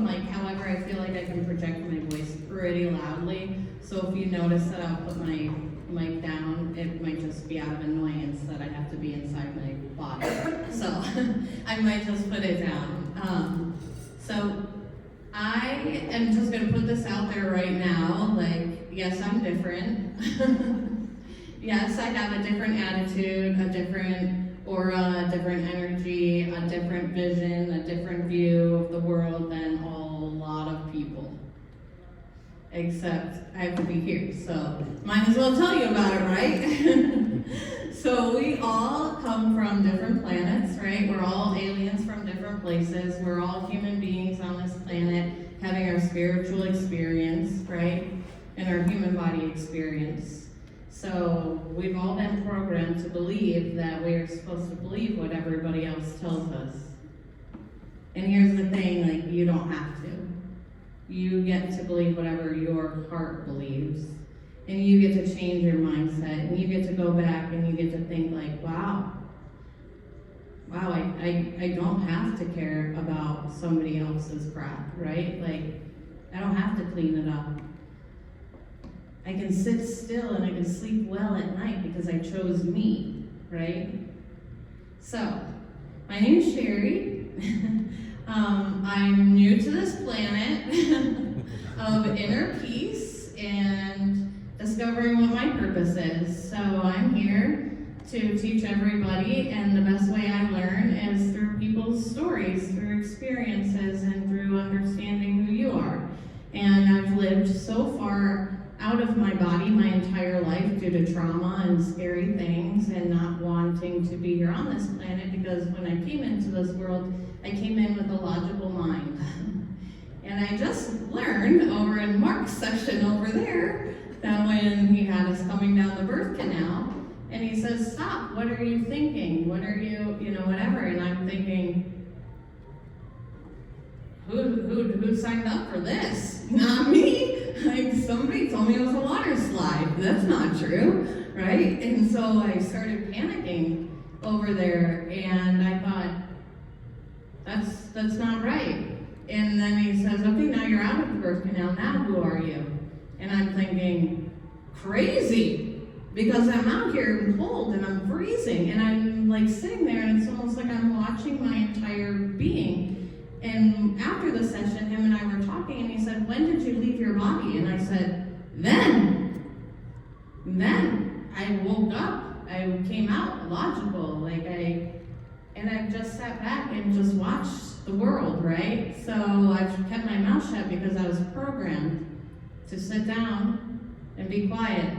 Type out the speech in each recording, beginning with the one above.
like, however, I feel like I can project my voice pretty loudly. So if you notice that I'll put my mic down, it might just be out of annoyance that I have to be inside my body. So I might just put it down. So I am just gonna put this out there right now, like, yes, I'm different. Yes, I have a different attitude, a different aura, a different energy, a different vision, a different view of the world than a lot of people. Except I have to be here, so might as well tell you about it, right? So we all come from different planets, right? We're all aliens from different places. We're all human beings on this planet having our spiritual experience, right? And our human body experience. So we've all been programmed to believe that we're supposed to believe what everybody else tells us. And here's the thing, like, you don't have to. You get to believe whatever your heart believes. And you get to change your mindset. And you get to go back and you get to think like, wow, I don't have to care about somebody else's crap, right? Like, I don't have to clean it up. I can sit still and I can sleep well at night because I chose me, right? So, my name is Sherry. I'm new to this planet of inner peace and discovering what my purpose is. So I'm here to teach everybody, and the best way I learn is through people's stories, through experiences, and through understanding who you are. And I've lived so far out of my body my entire life due to trauma and scary things and not wanting to be here on this planet, because when I came into this world, I came in with a logical mind. And I just learned over in Mark's section over there that when he had us coming down the birth canal, and he says, stop, what are you thinking? What are you whatever. And I'm thinking, who signed up for this? Not me. Like, somebody told me it was a water slide. That's not true, right? And so I started panicking over there, and I thought, that's not right. And then he says, okay, now you're out of the birth canal, now who are you? And I'm thinking, crazy, because I'm out here and cold and I'm freezing, and I'm like sitting there, and it's almost like I'm watching my entire being. And after the session, him and I were talking, and he said, when did you leave your body? And I said, then I woke up, I came out logical, and I just sat back and just watched the world, right? So I've kept my mouth shut because I was programmed to sit down and be quiet.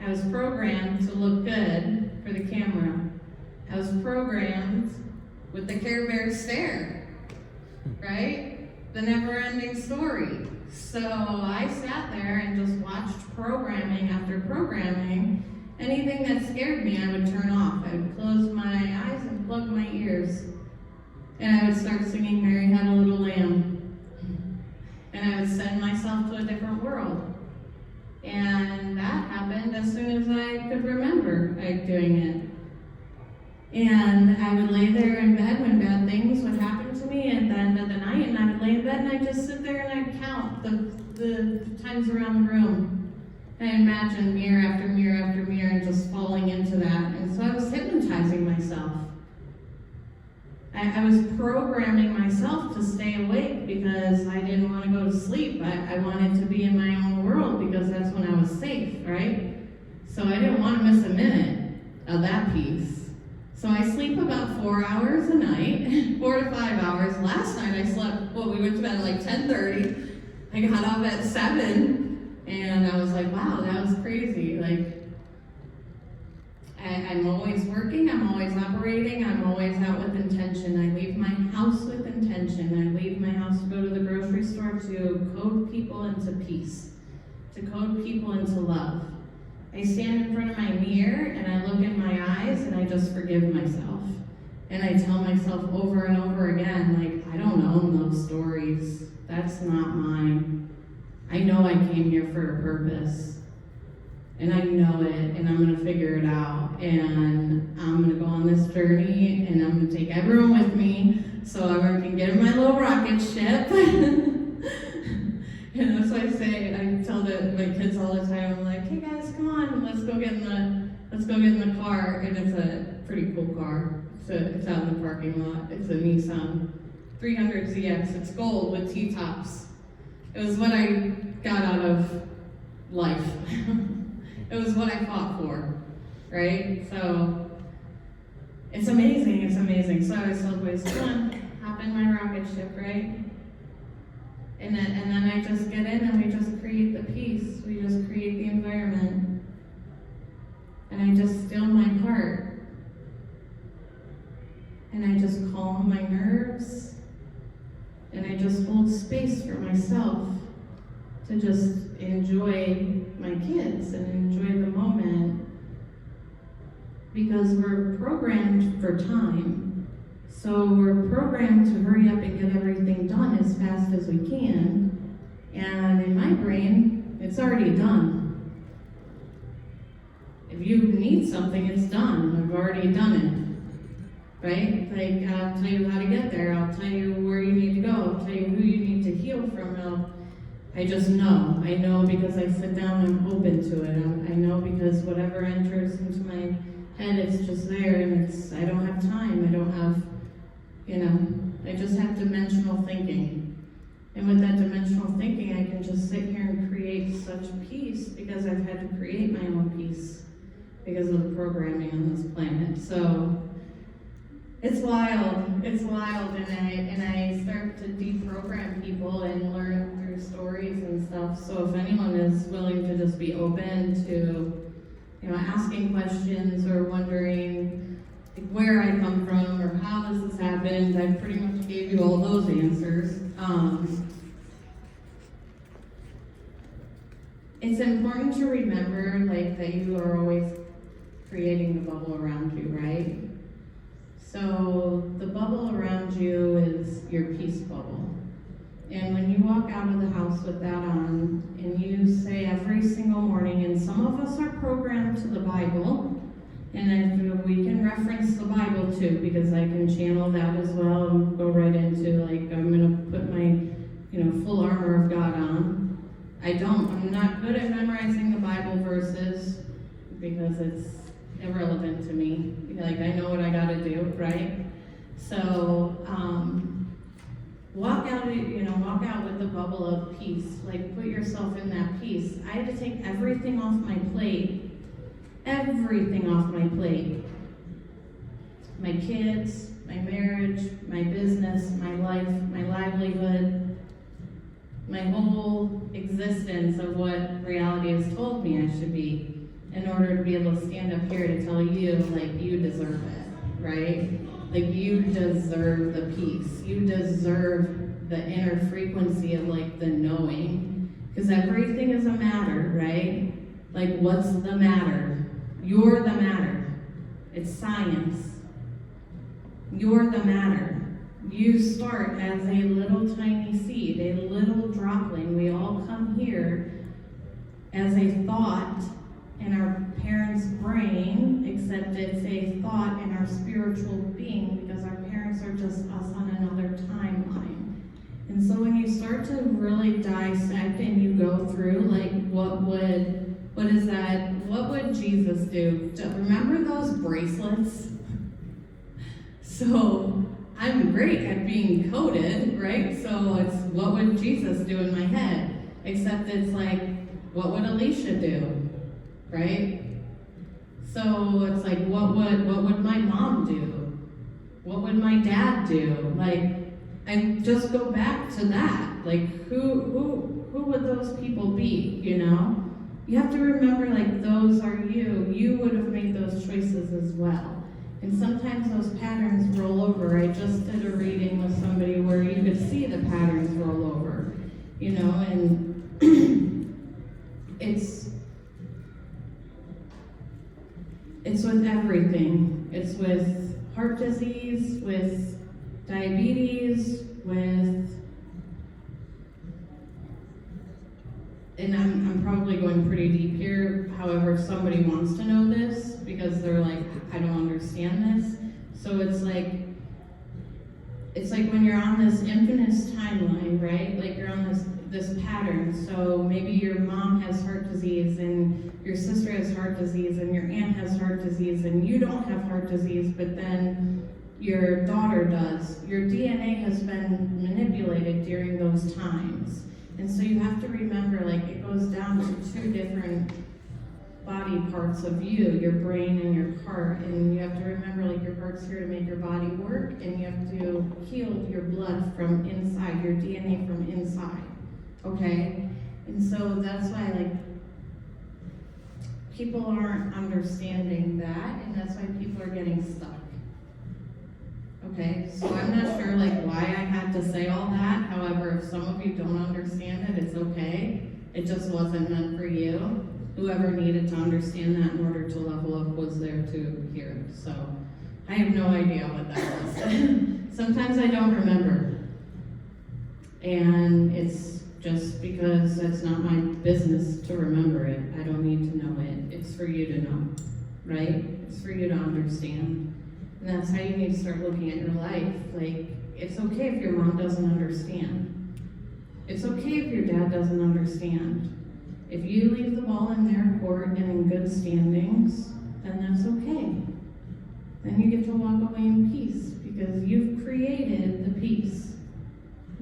I was programmed to look good for the camera. I was programmed with the Care Bear stare, right? The never-ending story. So I sat there and just watched programming after programming. Anything that scared me, I would turn off. I would close my eyes and plug my ears. And I would start singing Mary Had a Little Lamb. And I would send myself to a different world. And that happened as soon as I could remember doing it. And I would lay there in bed when bad things would happen to me at the end of the night, and I would lay in bed and I'd just sit there and I'd count the times around the room. And I imagined mirror after mirror after mirror and just falling into that. And so I was hypnotizing myself. I was programming myself to stay awake because I didn't want to go to sleep. I wanted to be in my own world because that's when I was safe, right? So I didn't want to miss a minute of that piece. So I sleep about 4 hours a night, 4 to 5 hours. Last night I slept, we went to bed at like 10:30. I got up at 7, and I was like, wow, that was crazy. Like, I'm always working, I'm always operating, I'm always out with intention. I leave my house with intention. I leave my house to go to the grocery store to code people into peace, to code people into love. I stand in front of my mirror and I look in my eyes and I just forgive myself. And I tell myself over and over again, like, I don't own those stories. That's not mine. I know I came here for a purpose. And I know it, and I'm going to figure it out. And I'm going to go on this journey, and I'm going to take everyone with me. so I can get in my little rocket ship. And that's why I tell my kids all the time, I'm like, hey guys, come on, let's go get in the car. And it's a pretty cool car. It's out in the parking lot. It's a Nissan 300ZX. It's gold with T-tops. It was what I got out of life. It was what I fought for, right? So it's amazing. So I always tell boys, come on, hop in my rocket ship, right? And then I just get in and we just create the peace. We just create the environment. And I just still my heart. And I just calm my nerves. And I just hold space for myself to just enjoy my kids and enjoy the moment. Because we're programmed for time. So we're programmed to hurry up and get everything done as fast as we can. And in my brain, it's already done. If you need something, it's done. I've already done it. Right? Like, I'll tell you how to get there. I'll tell you where you need to go. I'll tell you who you need to heal from. I just know. I know because I sit down and I'm open to it. I know because whatever enters into my head, it's just there, and I don't have time. I don't have, I just have dimensional thinking. And with that dimensional thinking, I can just sit here and create such peace because I've had to create my own peace because of the programming on this planet. So it's wild, and I start to deprogram people and learn through stories and stuff. So if anyone is willing to just be open to, asking questions or wondering where I come from or how this has happened, I pretty much gave you all those answers. It's important to remember, that you are always creating the bubble around you, right? So the bubble around you is your peace bubble. And when you walk out of the house with that on, and you say every single morning, and some of us are programmed to the Bible, and we can reference the Bible too, because I can channel that as well and go right into, I'm going to put my, full armor of God on. I'm not good at memorizing the Bible verses because it's irrelevant to me. I know what I got to do, right? So, walk out with the bubble of peace. Put yourself in that peace. I had to take everything off my plate. Everything off my plate. My kids, my marriage, my business, my life, my livelihood, my whole existence of what reality has told me I should be in order to be able to stand up here to tell you, you deserve it, right? You deserve the peace. You deserve the inner frequency of, the knowing. Because everything is a matter, right? What's the matter? You're the matter. It's science. You're the matter. You start as a little tiny seed, a little dropling. We all come here as a thought in our parents' brain, except it's a thought in our spiritual being because our parents are just us on another timeline. And so when you start to really dissect and you go through, what would Jesus do? Remember those bracelets? So I'm great at being coded, right? So it's what would Jesus do in my head? Except it's what would Alicia do? Right? So it's what would my mom do? What would my dad do? I just go back to that. Who would those people be, You have to remember, those are you. You would have made those choices as well. And sometimes those patterns roll over. I just did a reading with somebody where you could see the patterns roll over, and it's with everything. It's with heart disease, with diabetes, and I'm probably going pretty deep here. However, if somebody wants to know this, because they're I don't understand this. So it's it's like when you're on this infinite timeline, right? Like you're on this pattern. So maybe your mom has heart disease and your sister has heart disease and your aunt has heart disease and you don't have heart disease, but then your daughter does. Your DNA has been manipulated during those times. And so you have to remember, like, it goes down to two different body parts of you, your brain and your heart. And you have to remember, like, your heart's here to make your body work, and you have to heal your blood from inside, your DNA from inside. Okay? And so that's why, like, people aren't understanding that, and that's why people are getting stuck. Okay, so I'm not sure like why I had to say all that. However, if some of you don't understand it, it's okay. It just wasn't meant for you. Whoever needed to understand that in order to level up was there to hear it. So I have no idea what that was. Sometimes I don't remember. And it's just because it's not my business to remember it. I don't need to know it. It's for you to know, right? It's for you to understand. And that's how you need to start looking at your life. Like, it's okay if your mom doesn't understand. It's okay if your dad doesn't understand. If you leave the ball in their court and in good standings, then that's okay. Then you get to walk away in peace because you've created the peace.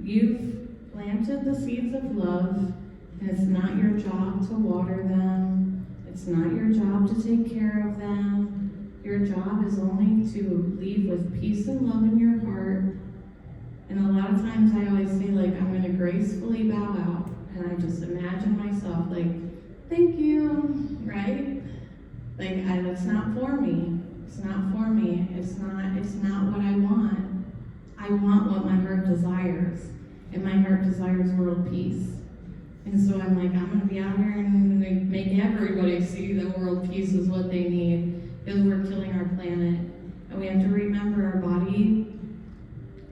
You've planted the seeds of love, and it's not your job to water them. It's not your job to take care of them. Your job is only to leave with peace and love in your heart. And a lot of times I always say, like, I'm going to gracefully bow out. And I just imagine myself, like, thank you, right? Like, it's not for me. It's not for me. It's not what I want. I want what my heart desires. And my heart desires world peace. And so I'm like, I'm going to be out here and make everybody see that world peace is what they need. Because we're killing our planet. And we have to remember our body,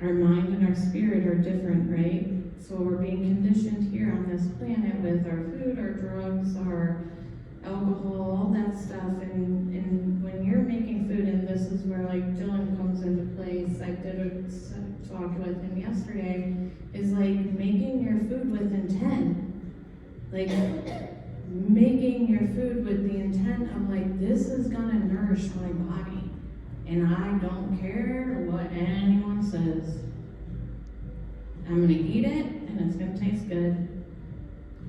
our mind, and our spirit are different, right? So we're being conditioned here on this planet with our food, our drugs, our alcohol, all that stuff. And when you're making food, and this is where like Dylan comes into place, I did a talk with him yesterday, is like making your food with intent. Like, making your food with the intent of like, this is gonna nourish my body, and I don't care what anyone says. I'm gonna eat it, and it's gonna taste good.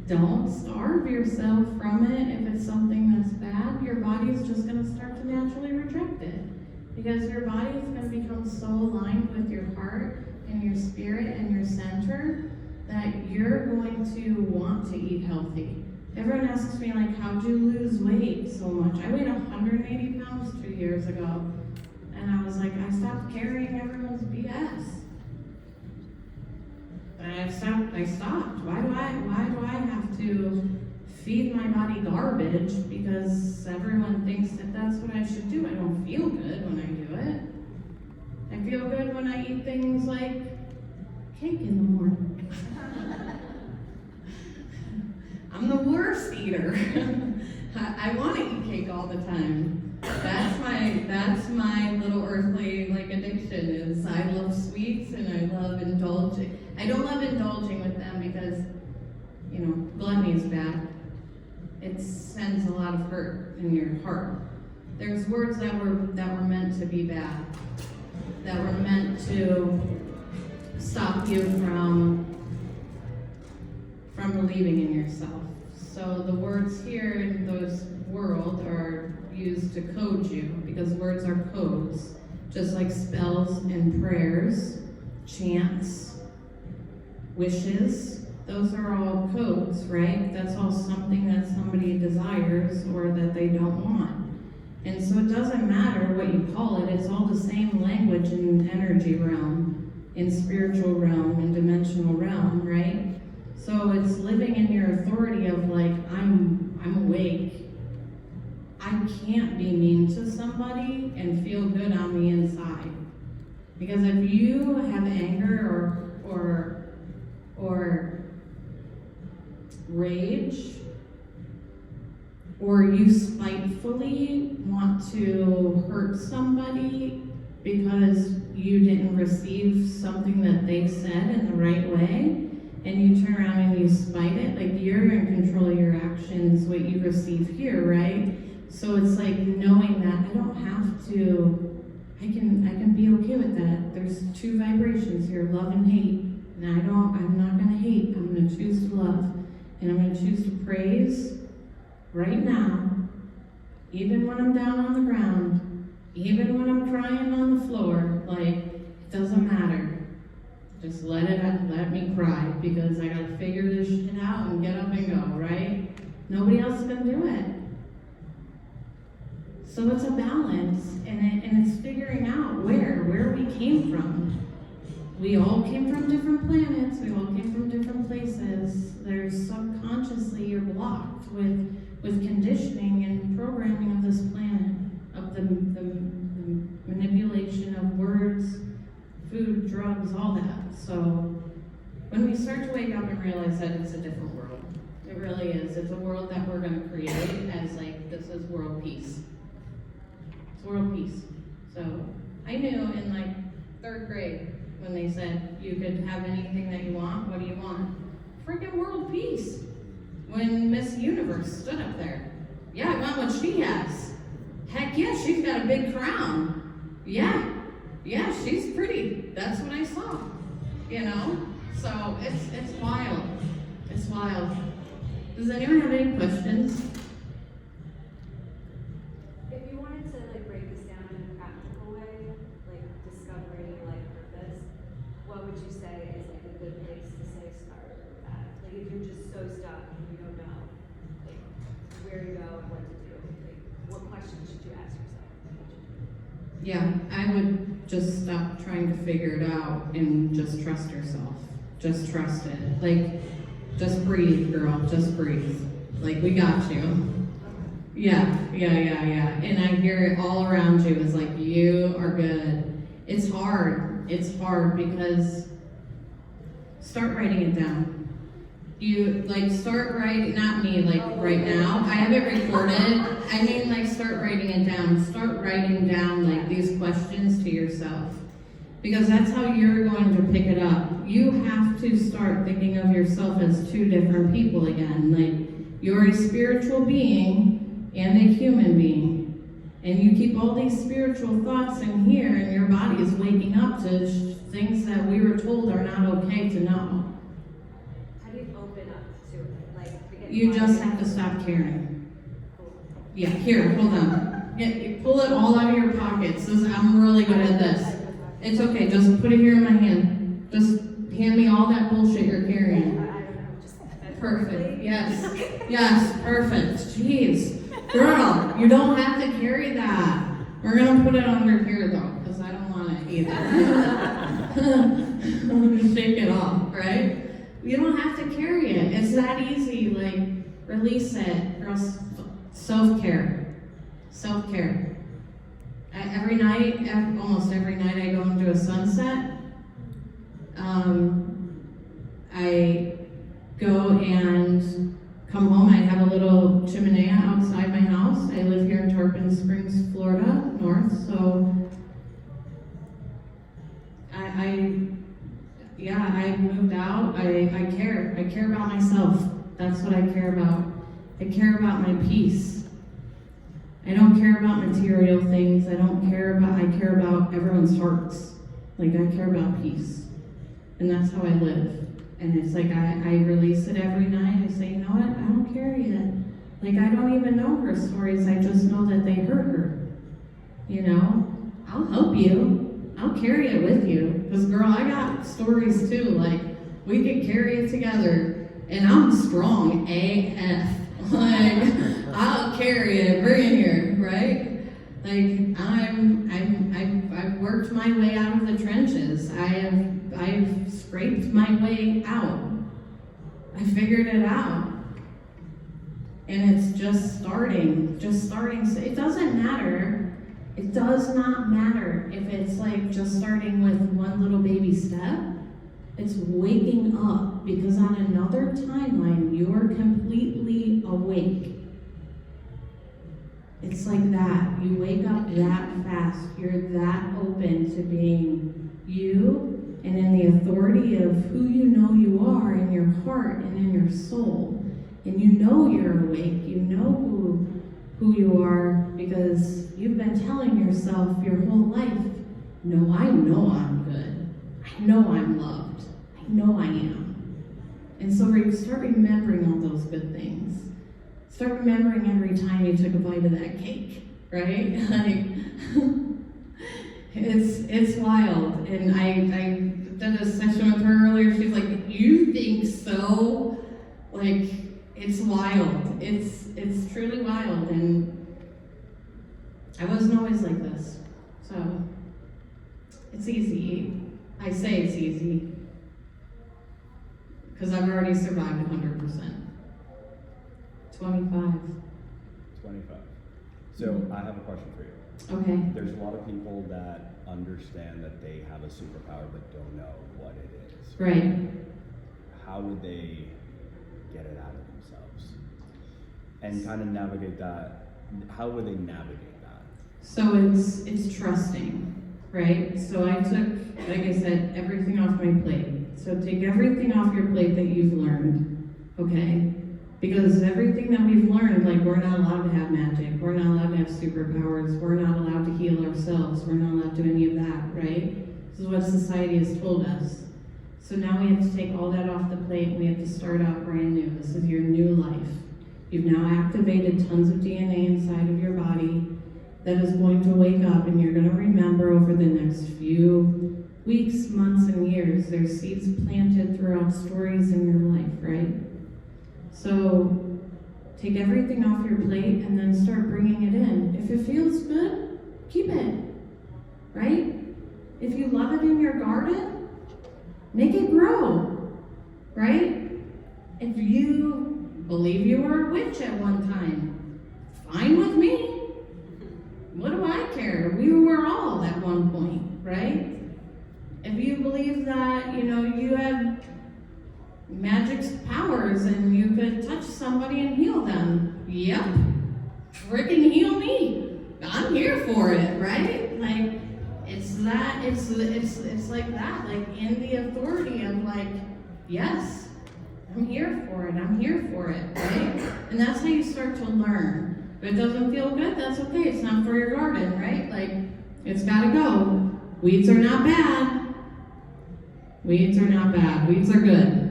Don't starve yourself from it. If it's something that's bad, your body's just gonna start to naturally reject it, because your body is gonna become so aligned with your heart and your spirit and your center that you're going to want to eat healthy. Everyone asks me, like, how'd you lose weight so much? I weighed 180 pounds 2 years ago. And I was like, I stopped carrying everyone's BS. I stopped. Why do I have to feed my body garbage because everyone thinks that that's what I should do? I don't feel good when I do it. I feel good when I eat things like cake in the morning. I'm the worst eater. I want to eat cake all the time. That's my little earthly like addiction. Is I love sweets and I love indulging. I don't love indulging with them because, you know, gluttony is bad. It sends a lot of hurt in your heart. There's words that were meant to be bad, that were meant to stop you from believing in yourself. So the words here in those world are used to code you, because words are codes, just like spells and prayers, chants, wishes. Those are all codes, right? That's all something that somebody desires or that they don't want. And so it doesn't matter what you call it, it's all the same language in energy realm, in spiritual realm, in dimensional realm, right? So it's living in your authority of like, I'm awake. I can't be mean to somebody and feel good on the inside. Because if you have anger or rage, or you spitefully want to hurt somebody, because you didn't receive something that they said in the right way, and you turn around and you spite it, like you're in control of your actions, what you receive here, right? So it's like knowing that I don't have to, I can be okay with that. There's two vibrations here, love and hate. And I'm not gonna hate, I'm gonna choose to love. And I'm gonna choose to praise right now, even when I'm down on the ground, even when I'm crying on the floor, like, it doesn't matter. Just let me cry, because I gotta figure this shit out and get up and go, right? Nobody else is gonna do it. So it's a balance, and it's figuring out where we came from. We all came from different planets, we all came from different places. There's subconsciously you're blocked with conditioning and programming of this planet, of the manipulation of words, food, drugs, all that. So when we start to wake up and realize that it's a different world, it really is. It's a world that we're going to create as like, this is world peace. It's world peace. So I knew in like 3rd grade when they said you could have anything that you want, what do you want? Freaking world peace. When Miss Universe stood up there, yeah, I want what she has. Heck yeah, she's got a big crown. Yeah, she's pretty. That's what I saw, you know? So it's wild. It's wild. Does anyone have any questions? If you wanted to like break this down in a practical way, like discovering your life purpose, what would you say is like a good place to say start with that? Like if you're just so stuck and you don't know like where to go and what to do, like what questions should you ask yourself? Yeah, I would just stop trying to figure it out and just trust yourself. Just trust it. Like, just breathe, girl. Just breathe. Like, we got you. Yeah. And I hear it all around you. It's like, you are good. It's hard. It's hard because start writing it down. You, like, start writing, not me, like, right now. I have it recorded. I mean, like, start writing it down. Start writing down, like, these questions to yourself. Because that's how you're going to pick it up. You have to start thinking of yourself as two different people again. Like, you're a spiritual being and a human being. And you keep all these spiritual thoughts in here, and your body is waking up to things that we were told are not okay to know. How do you open up to it? Like, You just have to stop caring. Yeah, here, hold on. Pull it all out of your pockets. I'm really good at this. It's okay, just put it here in my hand. Just hand me all that bullshit you're carrying. Perfect, yes, perfect. Jeez. Girl, you don't have to carry that. We're gonna put it under here though, because I don't want it either. Shake it off, right? You don't have to carry it. It's that easy, like, release it. Girl, self-care. Self-care. Every night, almost every night, I go into a sunset. I go and come home. I have a little chimenea outside my house. I live here in Tarpon Springs, Florida, north. So I moved out. I care. I care about myself. That's what I care about. I care about my peace. I don't care about material things. I care about everyone's hearts. Like, I care about peace. And that's how I live. And it's like, I release it every night. I say, you know what? I don't carry it. Like, I don't even know her stories. I just know that they hurt her. You know? I'll help you. I'll carry it with you. Because, girl, I got stories too. Like, we could carry it together. And I'm strong AF. Like, I'll carry it, bring it here, right? Like, I've worked my way out of the trenches. I've scraped my way out. I figured it out. And it's just starting. It doesn't matter. It does not matter if it's like just starting with one little baby step. It's waking up, because on another timeline, you're completely awake. It's like that. You wake up that fast. You're that open to being you and in the authority of who you know you are in your heart and in your soul. And you know you're awake. You know who you are because you've been telling yourself your whole life, no, I know I'm good. I know I'm loved. I know I am. And so you start remembering all those good things. Start remembering every time you took a bite of that cake, right? Like, it's wild. And I did a session with her earlier. She's like, you think so? Like, it's wild. It's truly wild. And I wasn't always like this. So it's easy. I say it's easy because I've already survived 100%. 25. So I have a question for you. Okay. There's a lot of people that understand that they have a superpower but don't know what it is. Right. How would they get it out of themselves? And kind of navigate that. How would they navigate that? So it's trusting, right? So I took, like I said, everything off my plate. So take everything off your plate that you've learned, okay? Because everything that we've learned, like we're not allowed to have magic, we're not allowed to have superpowers, we're not allowed to heal ourselves, we're not allowed to do any of that, right? This is what society has told us. So now we have to take all that off the plate and we have to start out brand new. This is your new life. You've now activated tons of DNA inside of your body that is going to wake up, and you're going to remember over the next few weeks, months, and years. There's seeds planted throughout stories in your life, right? So take everything off your plate and then start bringing it in. If it feels good, keep it, right? If you love it in your garden, make it grow, right? If you believe you were a witch at one time, fine with me. What do I care? We were all at one point, right? If you believe that, you have magic powers and you could touch somebody and heal them, yep, freaking heal me. I'm here for it, right? Like, it's like that, like in the authority of like, yes, I'm here for it, right? And that's how you start to learn. If it doesn't feel good, that's okay, it's not for your garden, right? Like, it's gotta go. Weeds are not bad. Weeds are good.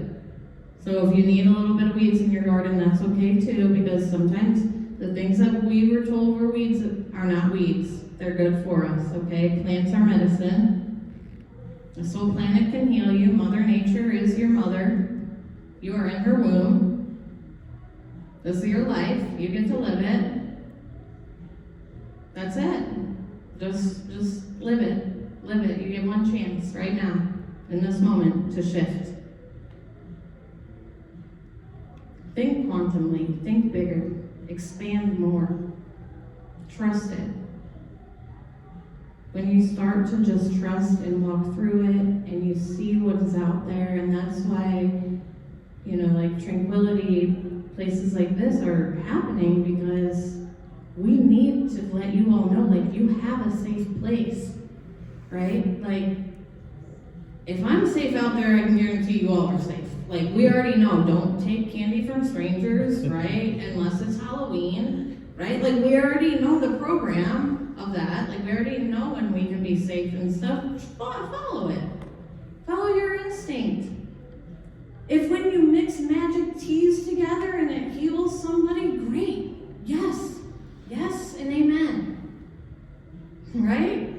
So if you need a little bit of weeds in your garden, that's okay too, because sometimes the things that we were told were weeds are not weeds. They're good for us, okay? Plants are medicine. The soul planet can heal you. Mother Nature is your mother. You are in her womb. This is your life. You get to live it. That's it. Just live it. Live it. You get one chance right now, in this moment, to shift. Think quantumly. Think bigger. Expand more. Trust it. When you start to just trust and walk through it, and you see what is out there, and that's why, like Tranquility, places like this are happening, because we need to let you all know, like, you have a safe place, right? Like, if I'm safe out there, I can guarantee you all are safe. Like, we already know, don't take candy from strangers, right? Unless it's Halloween, right? Like, we already know the program of that. Like, we already know when we can be safe and stuff. Follow it. Follow your instinct. If when you mix magic teas together and it heals somebody, great. Yes. Yes and amen. Right?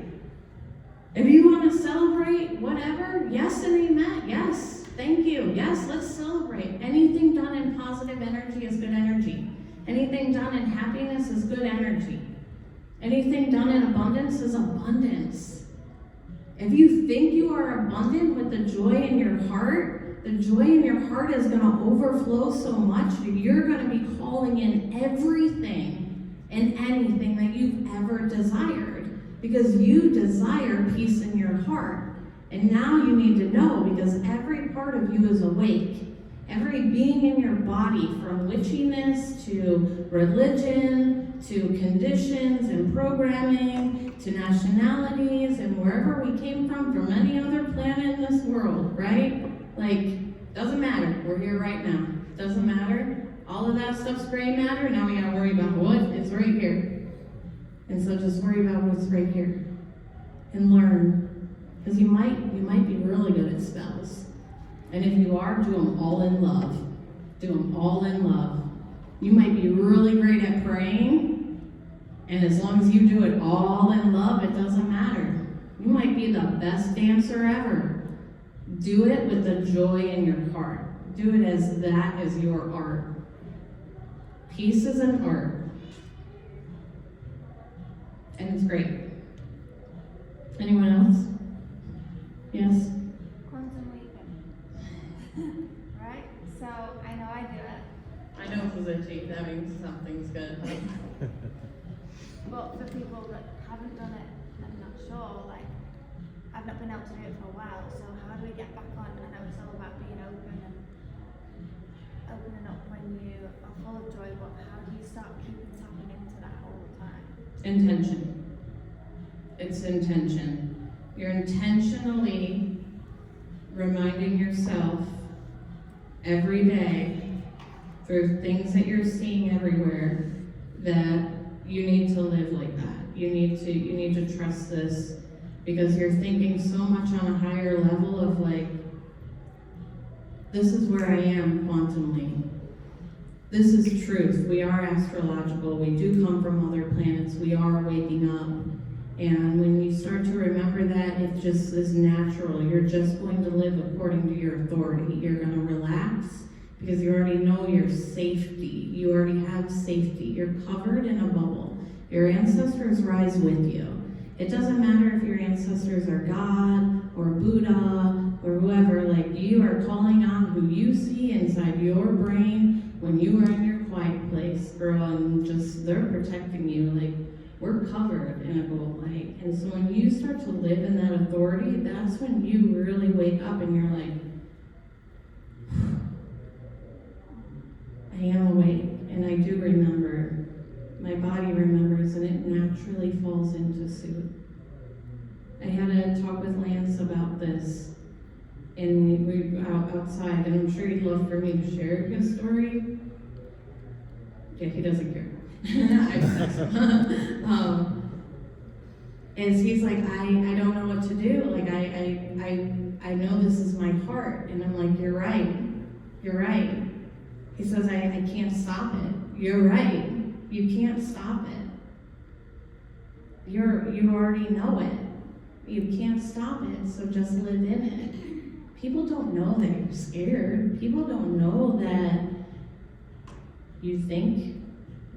If you want to celebrate whatever, yes and amen. Yes. Thank you. Yes, let's celebrate. Anything done in positive energy is good energy. Anything done in happiness is good energy. Anything done in abundance is abundance. If you think you are abundant with the joy in your heart, the joy in your heart is going to overflow so much that you're going to be calling in everything and anything that you've ever desired, because you desire peace in your heart. And now you need to know, because every part of you is awake. Every being in your body, from witchiness to religion to conditions and programming, to nationalities, and wherever we came from any other planet in this world, right? Like, doesn't matter. We're here right now. Doesn't matter. All of that stuff's gray matter. Now we gotta worry about what is right here. And so just worry about what's right here. And learn. Because you might be really good at spells. And if you are, do them all in love. Do them all in love. You might be really great at praying, and as long as you do it all in love, it doesn't matter. You might be the best dancer ever. Do it with the joy in your heart. Do it as that is your art. Peace is an art. And it's great. Anyone else? Yes? Quantum leaping. Right? So I know I do it. I know because I cheat. That means something's good. But for people that haven't done it and not sure, like, I've not been able to do it for a while, so how do we get back on? I know it's all about being open and opening up when you are full of joy, but how do you start keeping tapping into that all the time? Intention. It's intention. You're intentionally reminding yourself every day through things that you're seeing everywhere that you need to live like that. You need to trust this because you're thinking so much on a higher level of like, this is where I am quantumly. This is truth. We are astrological. We do come from other planets. We are waking up. And when you start to remember that, it just is natural. You're just going to live according to your authority. You're going to relax because you already know your safety. You already have safety. You're covered in a bubble. Your ancestors rise with you. It doesn't matter if your ancestors are God or Buddha or whoever, like you are calling on who you see inside your brain when you are in your quiet place, girl, and just they're protecting you. Like, we're covered in a gold light. And so when you start to live in that authority, that's when you really wake up and you're like, I am awake, and I do remember. My body remembers, and it naturally falls into suit. I had a talk with Lance about this, and we were outside, and I'm sure he'd love for me to share his story. Yeah, he doesn't care. And he's like, I don't know what to do. Like, I know this is my heart. And I'm like, you're right. You're right. He says, I can't stop it. You're right. You can't stop it. You already know it. You can't stop it, so just live in it. People don't know that you're scared. People don't know that you think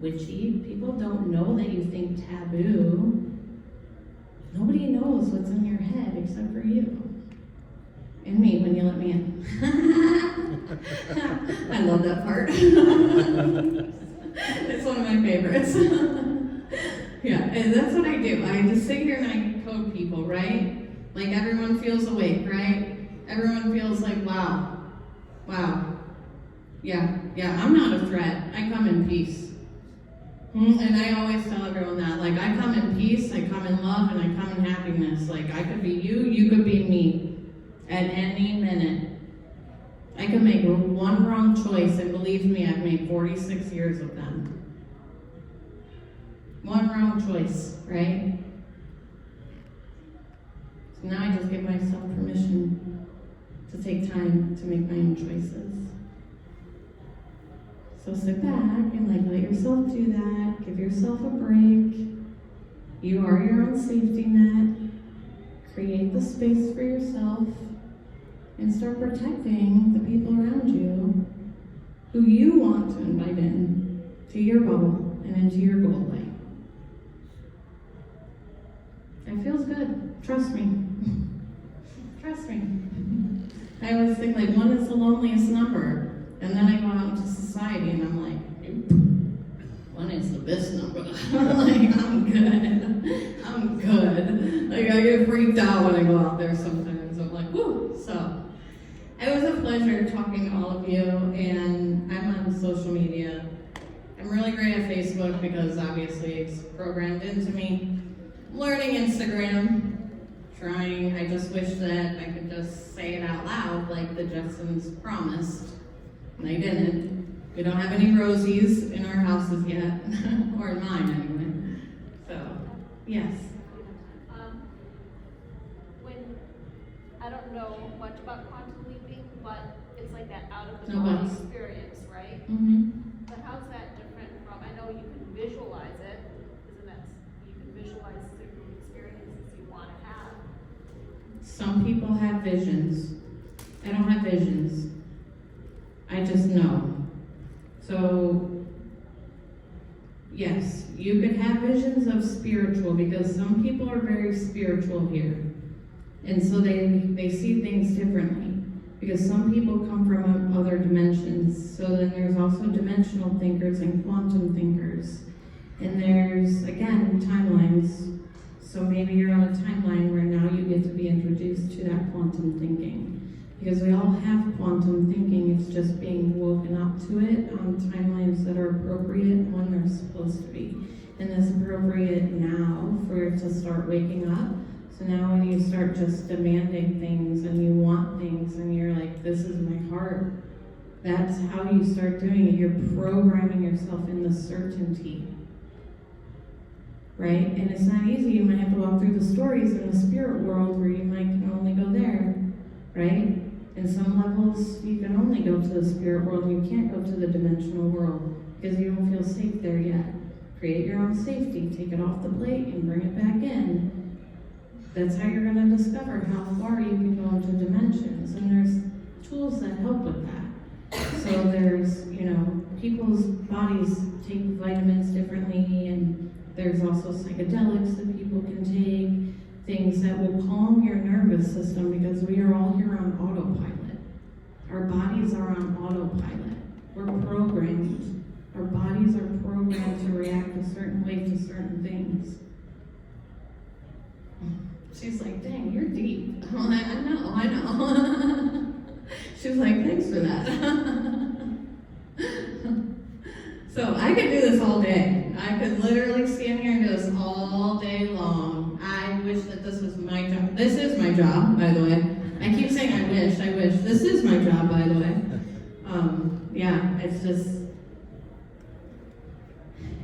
witchy. People don't know that you think taboo. Nobody knows what's in your head except for you. And me, when you let me in. I love that part. It's one of my favorites. Yeah, and that's what I do. I just sit here and I code people, right? Like everyone feels awake, right? Everyone feels like, wow. Yeah, I'm not a threat. I come in peace. And I always tell everyone that. Like, I come in peace, I come in love, and I come in happiness. Like, I could be you, you could be me. At any minute. I could make one wrong choice, and believe me, I've made 46 years of them. One wrong choice, right? So now I just give myself permission to take time to make my own choices. So sit back and let yourself do that. Give yourself a break. You are your own safety net. Create the space for yourself and start protecting the people around you who you want to invite in to your bubble and into your gold light. It feels good. Trust me. Trust me. I always think like 1 is the loneliest number. And then I go out into society and I'm like, nope. 1 is the best number. Like, I'm good. Like, I get freaked out when I go out there sometimes. I'm like, whoo. So, it was a pleasure talking to all of you. And I'm on social media. I I'm really great at Facebook because obviously it's programmed into me. Learning Instagram. Trying, I just wish that I could just say it out loud like the Jetsons promised. And I didn't. We don't have any Rosies in our houses yet. Or in mine anyway. So, yes. When, I don't know much about quantum leaping, but it's like that out of the No body buts. experience, right? Mm-hmm. But how's that different from, I know you can visualize it, isn't that, you can visualize certain experiences you want to have. Some people have visions. I don't have visions. I just know. So, yes, you could have visions of spiritual because some people are very spiritual here. And so they see things differently. Because some people come from other dimensions. So then there's also dimensional thinkers and quantum thinkers. And there's, again, timelines. So maybe you're on a timeline where now you get to be introduced to that quantum thinking. Because we all have quantum thinking, it's just being woken up to it on timelines that are appropriate when they're supposed to be. And it's appropriate now for it to start waking up. So now when you start just demanding things and you want things and you're like, this is my heart, that's how you start doing it. You're programming yourself in the certainty. Right? And it's not easy. You might have to walk through the stories in the spirit world where you might can only go there. Right? In some levels, you can only go to the spirit world. You can't go to the dimensional world because you don't feel safe there yet. Create your own safety. Take it off the plate and bring it back in. That's how you're going to discover how far you can go into dimensions. And there's tools that help with that. So there's, people's bodies take vitamins differently, and there's also psychedelics that people can take, things that will calm your nervous system because we are all here on autopilot. Our bodies are on autopilot. We're programmed. Our bodies are programmed to react a certain way to certain things. She's like, dang, you're deep. I'm like, I know. She was like, thanks for that. So I could do this all day. I could literally stand here and do this all day long. I wish that this was my job. This is my job, by the way. I keep saying I wish. This is my job, by the way. Yeah, it's just,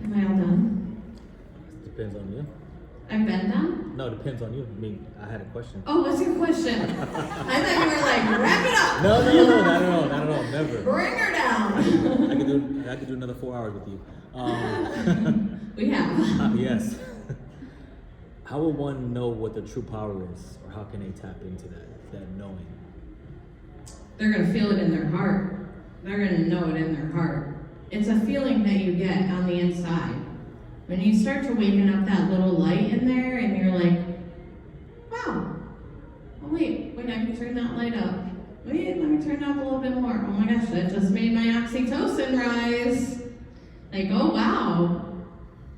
am I all done? Depends on you. I've been done? No, it depends on you. I mean, I had a question. Oh, what's your question? I thought you were like, wrap it up. No, not at all, never. Bring her down. I could do another 4 hours with you. We have. Yes. How will one know what the true power is, or how can they tap into that knowing? They're going to feel it in their heart. They're going to know it in their heart. It's a feeling that you get on the inside. When you start to waken up that little light in there and you're like, wow, oh wait, I can turn that light up. Wait, let me turn it up a little bit more. Oh my gosh, that just made my oxytocin rise. Like, oh wow,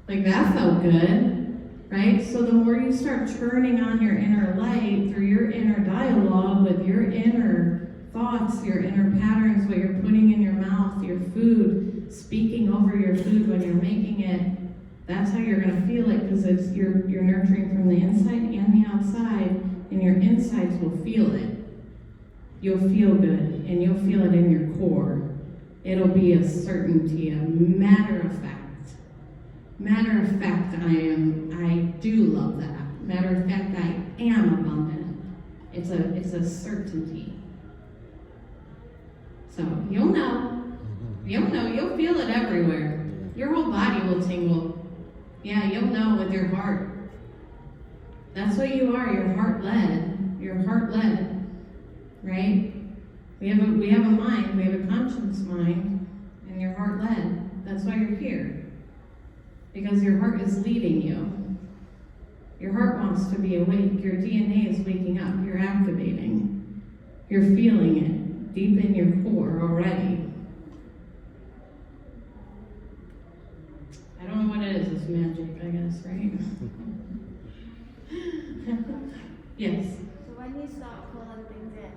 like that felt good, right? So the more you start turning on your inner light through your inner dialogue with your inner thoughts, your inner patterns, what you're putting in your mouth, your food, speaking over your food when you're making it, that's how you're going to feel it, because it's you're nurturing from the inside and the outside, and your insides will feel it. You'll feel good, and you'll feel it in your core. It'll be a certainty, a matter of fact. Matter of fact, I do love that. Matter of fact, I am abundant. It's a certainty. So you'll know, you'll feel it everywhere. Your whole body will tingle. Yeah, you'll know with your heart. That's what you are, you're heart-led. You're heart-led, right? We have a mind, we have a conscious mind, and you're heart-led. That's why you're here. Because your heart is leading you. Your heart wants to be awake. Your DNA is waking up. You're activating. You're feeling it deep in your core already. I don't know what it is. It's magic, I guess, right? Yes. So when you start calling things in,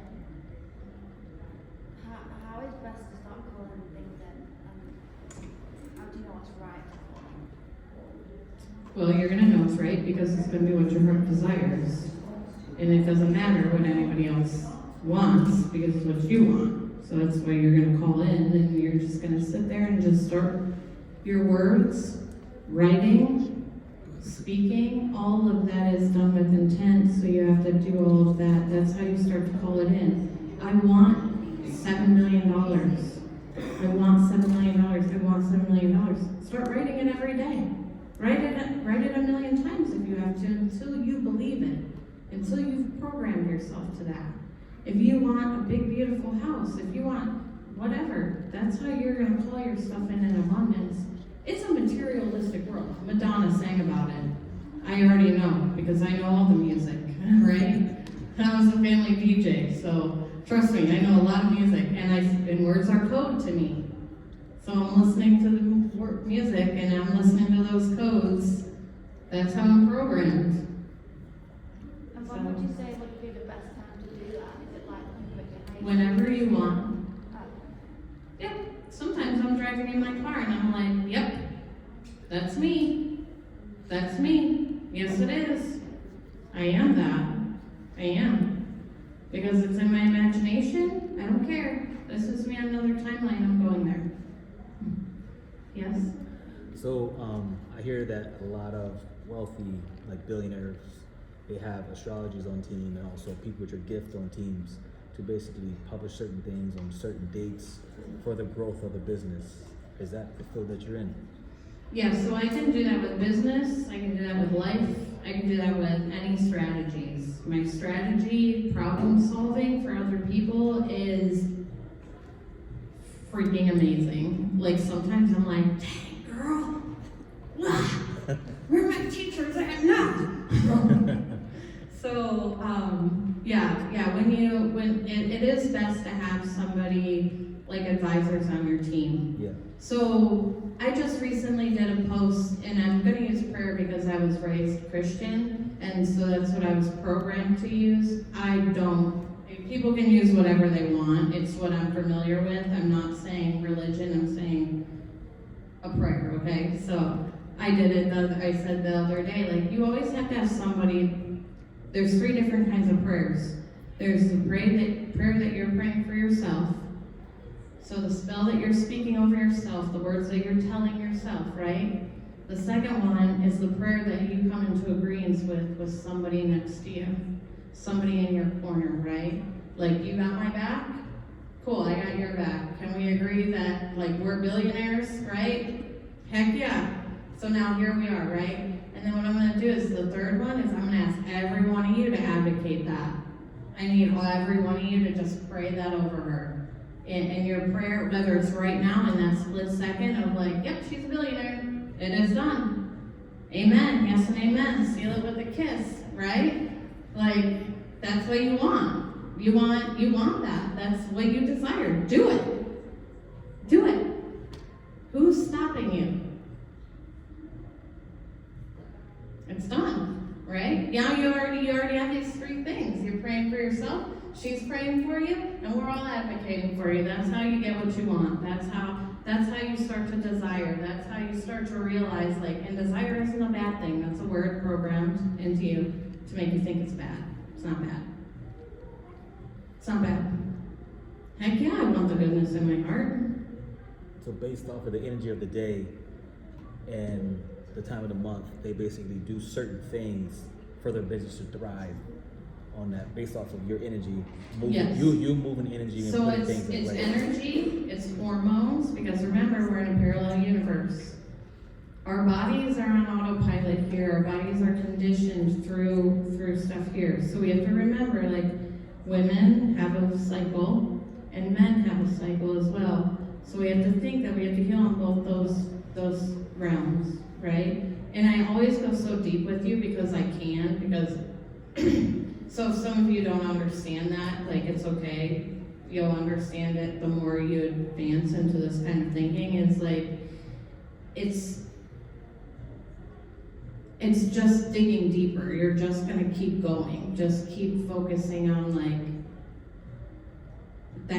how is best to start calling things in? And how do you know what Well, you're gonna know it's right because it's gonna be what your heart desires. And it doesn't matter what anybody else wants because it's what you want. So that's why you're gonna call in and you're just gonna sit there and just start your words, writing, speaking. All of that is done with intent, so you have to do all of that. That's how you start to call it in. I want $7 million. I want $7 million. I want $7 million. Start writing it every day. Write it a million times if you have to until you believe it, until you've programmed yourself to that. If you want a big, beautiful house, if you want whatever, that's how you're going to call your stuff in abundance. It's a materialistic world. Madonna sang about it. I already know because I know all the music, right? I was a family DJ, so trust me, I know a lot of music, and words are code to me. So I'm listening to the music and I'm listening to those codes. That's how I'm programmed. And when would you say would be the best time to do that? Is it like Whenever you want. Oh. Yep. Sometimes I'm driving in my car and I'm like, yep, that's me. That's me. Yes, it is. I am that. I am. Because it's in my imagination, I don't care. This is me on another timeline, I'm going there. Yes? So I hear that a lot of wealthy, like billionaires, they have astrologers on team and also people with your gift on teams to basically publish certain things on certain dates for the growth of the business. Is that the field that you're in? Yeah, so I can do that with business, I can do that with life, I can do that with any strategies. My strategy, problem solving for other people is freaking amazing. Like sometimes I'm like, dang girl, where are my teachers at now? So when it is best to have somebody like advisors on your team. Yeah. So I just recently did a post, and I'm going to use prayer because I was raised Christian, and so that's what I was programmed to use. People can use whatever they want. It's what I'm familiar with. I'm not saying religion, I'm saying a prayer, okay? So I did it, I said the other day, like, you always have to have somebody. There's 3 different kinds of prayers. There's the prayer that you're praying for yourself. So the spell that you're speaking over yourself, the words that you're telling yourself, right? The second one is the prayer that you come into agreement with somebody next to you. Somebody in your corner, right? Like, you got my back? Cool, I got your back. Can we agree that, like, we're billionaires, right? Heck yeah. So now here we are, right? And then what I'm gonna do is the third one is I'm gonna ask every one of you to advocate that. I need every one of you to just pray that over her. In your prayer, whether it's right now in that split second of like, yep, she's a billionaire. It is done. Amen. Yes and amen. Seal it with a kiss, right? Like, that's what you want. You want that. That's what you desire. Do it. Do it. Who's stopping you? It's done, right? Now you already have these 3 things. You're praying for yourself, she's praying for you, and we're all advocating for you. That's how you get what you want. That's how you start to desire. That's how you start to realize, like, and desire isn't a bad thing. That's a word programmed into you to make you think it's bad. It's not bad. It's not bad. Heck yeah, I want the goodness in my heart. So based off of the energy of the day and the time of the month, they basically do certain things for their business to thrive on that, based off of your energy. Yes. You moving energy and So putting things in it's place. energy, it's hormones, because remember, we're in a parallel universe. Our bodies are on autopilot here. Our bodies are conditioned through stuff here. So we have to remember, like, women have a cycle and men have a cycle as well. So we have to think that we have to heal on both those realms, right? And I always go so deep with you because I can, because so if some of you don't understand that, like, it's okay. You'll understand it the more you advance into this kind of thinking. It's like, it's just digging deeper. You're just gonna keep going. Just keep focusing on, like, the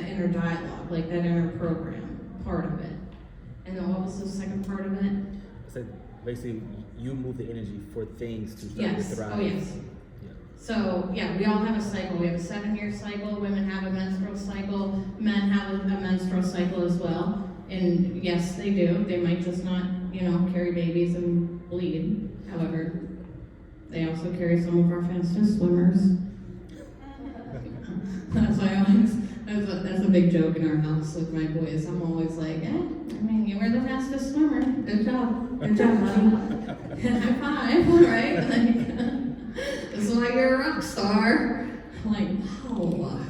inner dialogue, like that inner program part of it. And then what was the second part of it? So basically you move the energy for things to start Yes. to thrive. Oh, yes. Yeah. So, yeah, we all have a cycle. We have a 7-year cycle. Women have a menstrual cycle. Men have a menstrual cycle as well. And yes, they do. They might just not, carry babies and bleed. However, they also carry some of our fastest swimmers. That's why I always, that's a big joke in our house with my boys. I'm always like, you were the fastest swimmer. Good job. Good job, buddy. High five, right? Like, this is why you're a rock star. I'm like, wow.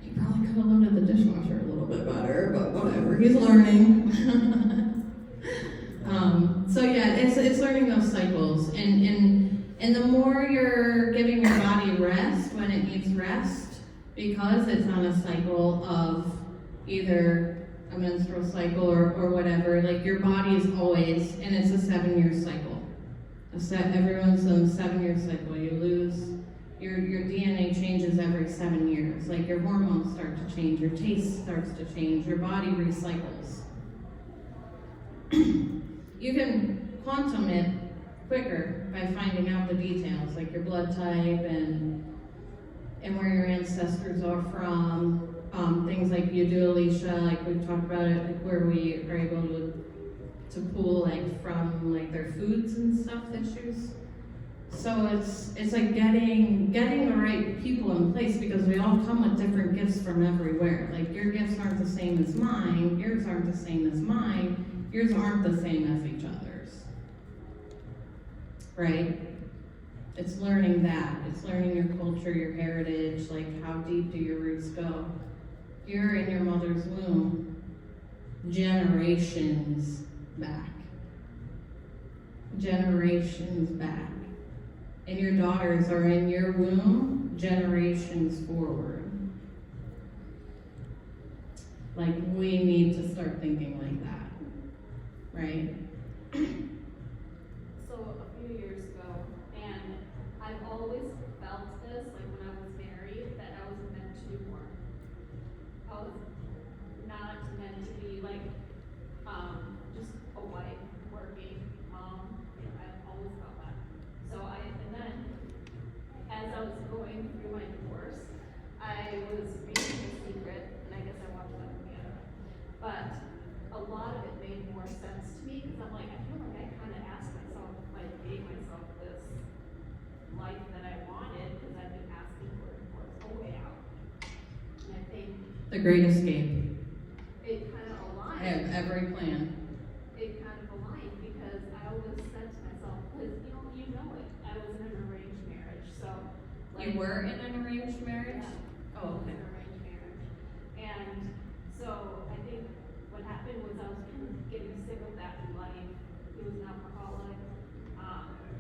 He probably could have loaded the dishwasher a little bit better, but whatever. He's learning. So yeah, it's learning those cycles, and the more you're giving your body rest when it needs rest, because it's on a cycle of either a menstrual cycle or whatever, like your body is always, and it's a 7-year cycle. Everyone's on a 7-year cycle. You lose, your DNA changes every 7 years. Like your hormones start to change, your taste starts to change, your body recycles. You can quantum it quicker by finding out the details, like your blood type and where your ancestors are from. Things like you do, Alicia, like we've talked about it, like where we are able to pull like from like their foods and stuff that choose. So it's like getting the right people in place, because we all come with different gifts from everywhere. Like your gifts aren't the same as mine, yours aren't the same as mine, yours aren't the same as each other's. Right? It's learning that. It's learning your culture, your heritage, like how deep do your roots go. You're in your mother's womb generations back. Generations back. And your daughters are in your womb generations forward. Like, we need to start thinking like that, right? So a few years ago, and I've always felt this, like when I was married, that I was meant to do more. I was not meant to be like, just a wife, working, mom. I've always felt that. And then, as I was going through my divorce, I was reading The Secret, and I guess I watched that again. But a lot of it made more sense to me, because I'm like, I feel like I kind of asked myself, like, gave myself this life that I wanted, because I've been asking for a way out. And I think The Great Escape. it kind of aligned. I have every plan. It kind of aligned, because I always said to myself, because you know it, I was in an arranged marriage, so. You were in an arranged marriage? Yeah. Oh, okay. An arranged marriage. And so I think what happened was I was kind of getting sick of that life. He was an alcoholic,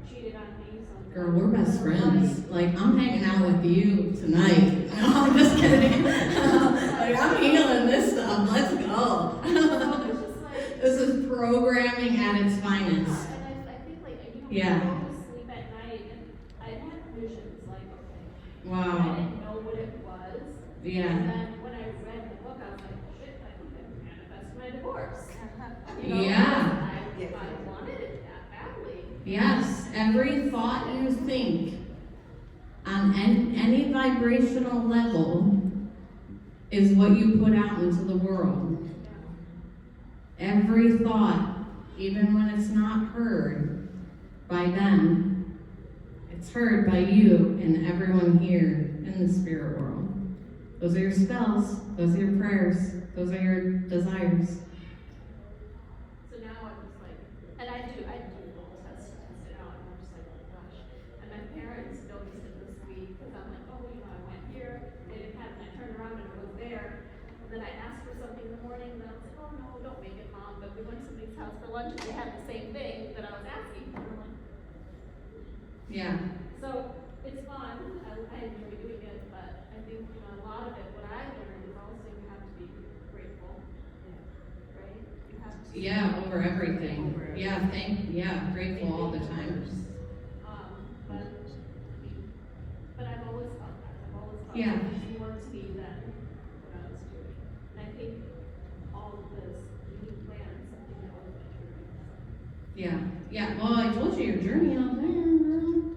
cheated on me. So Girl, we're best friends. Like, I'm hanging out with you tonight. No, I'm just kidding. Like, I'm healing this stuff. Let's go. So it's just like. This is programming at its finest. And I think like, Yeah. I go to sleep at night and I had visions like, okay. I Wow. didn't know what it was. And Yeah. then when I read the book, I was like, shit, I think I manifested my divorce. Yeah. I wanted it that badly. Yes. Every thought you think on any vibrational level is what you put out into the world. Every thought, even when it's not heard by them, it's heard by you and everyone here in the spirit world. Those are your spells, those are your prayers, those are your desires. So now I'm just like, and I do test it out, and I'm just like, oh gosh. And my parents noticed it this week, because I'm like, oh, I went here, they didn't have it, and I turned around and it was there. And then I asked for something in the morning, and I was like, oh no, don't make it, Mom. But we went to somebody's house for lunch, and they had the same thing that I was asking for. Yeah. So it's fun, I enjoy doing it, but I think, a lot of it, what I learned is also you have to be grateful, right? You have to. Yeah, over everything. Yeah, grateful all the time. But I've always felt that. I've always felt Yeah. that there's more to me than what I was doing. And I think all of this, you can plan something that was meant to be. Yeah, well, I told you your journey out there, girl.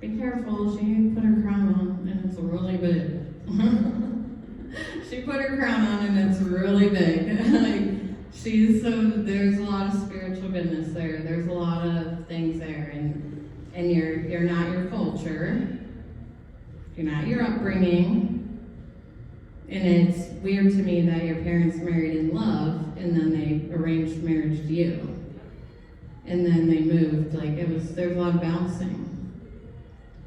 Be careful, she put her crown on and it's really big. She put her crown on and it's really big. Like, there's a lot of spiritual goodness there. There's a lot of things there, and you're not your culture. You're not your upbringing. And it's weird to me that your parents married in love and then they arranged marriage to you. And then they moved, there's a lot of bouncing.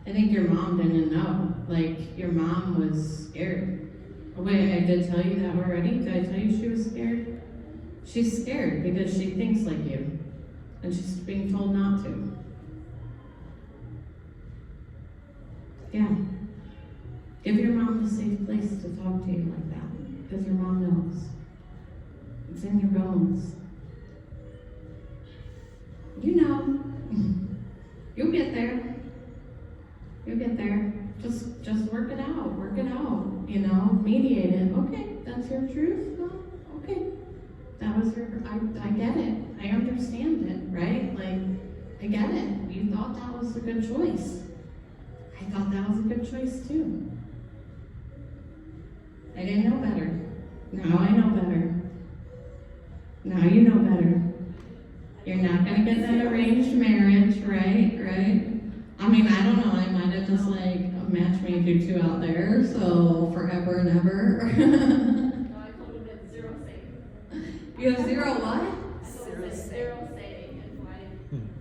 I think your mom didn't know. Like, your mom was scared. Oh wait, I did tell you that already? Did I tell you she was scared? She's scared because she thinks like you. And she's being told not to. Yeah. Give your mom a safe place to talk to you like that. Because your mom knows. It's in your bones. You know. You'll get there. You'll get there. Just work it out. Work it out. You know, mediate it. Okay, that's your truth. Well, okay. That was your, I get it. I understand it, right? Like, I get it. You thought that was a good choice. I thought that was a good choice too. I didn't know better. Now I know better. Now you know better. You're not gonna get that arranged marriage, right? Right? I mean, I don't know. I might have just matched made you two out there, so forever and ever. No, I told him it's zero saying. You have zero what? I told him it's zero saying and why.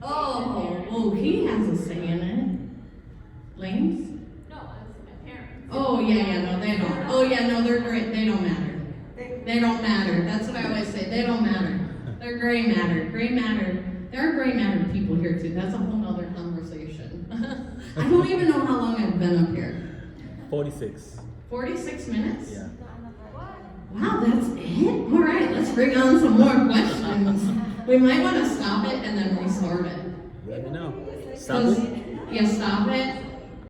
Oh, he has a say in it. Lanes? No, that's my parents. Oh, yeah, no, they don't. Oh, yeah, no, they're great. They don't matter. They don't matter. That's what I always say. They don't matter. They're gray matter. Gray matter. There are gray matter people here, too. That's a whole other conversation. I don't even know how long I've been up here. 46. 46 minutes? Yeah. Wow, that's it? All right, let's bring on some more questions. We might want to stop it and then restart it. Let me know. Stop it. Yeah, stop it.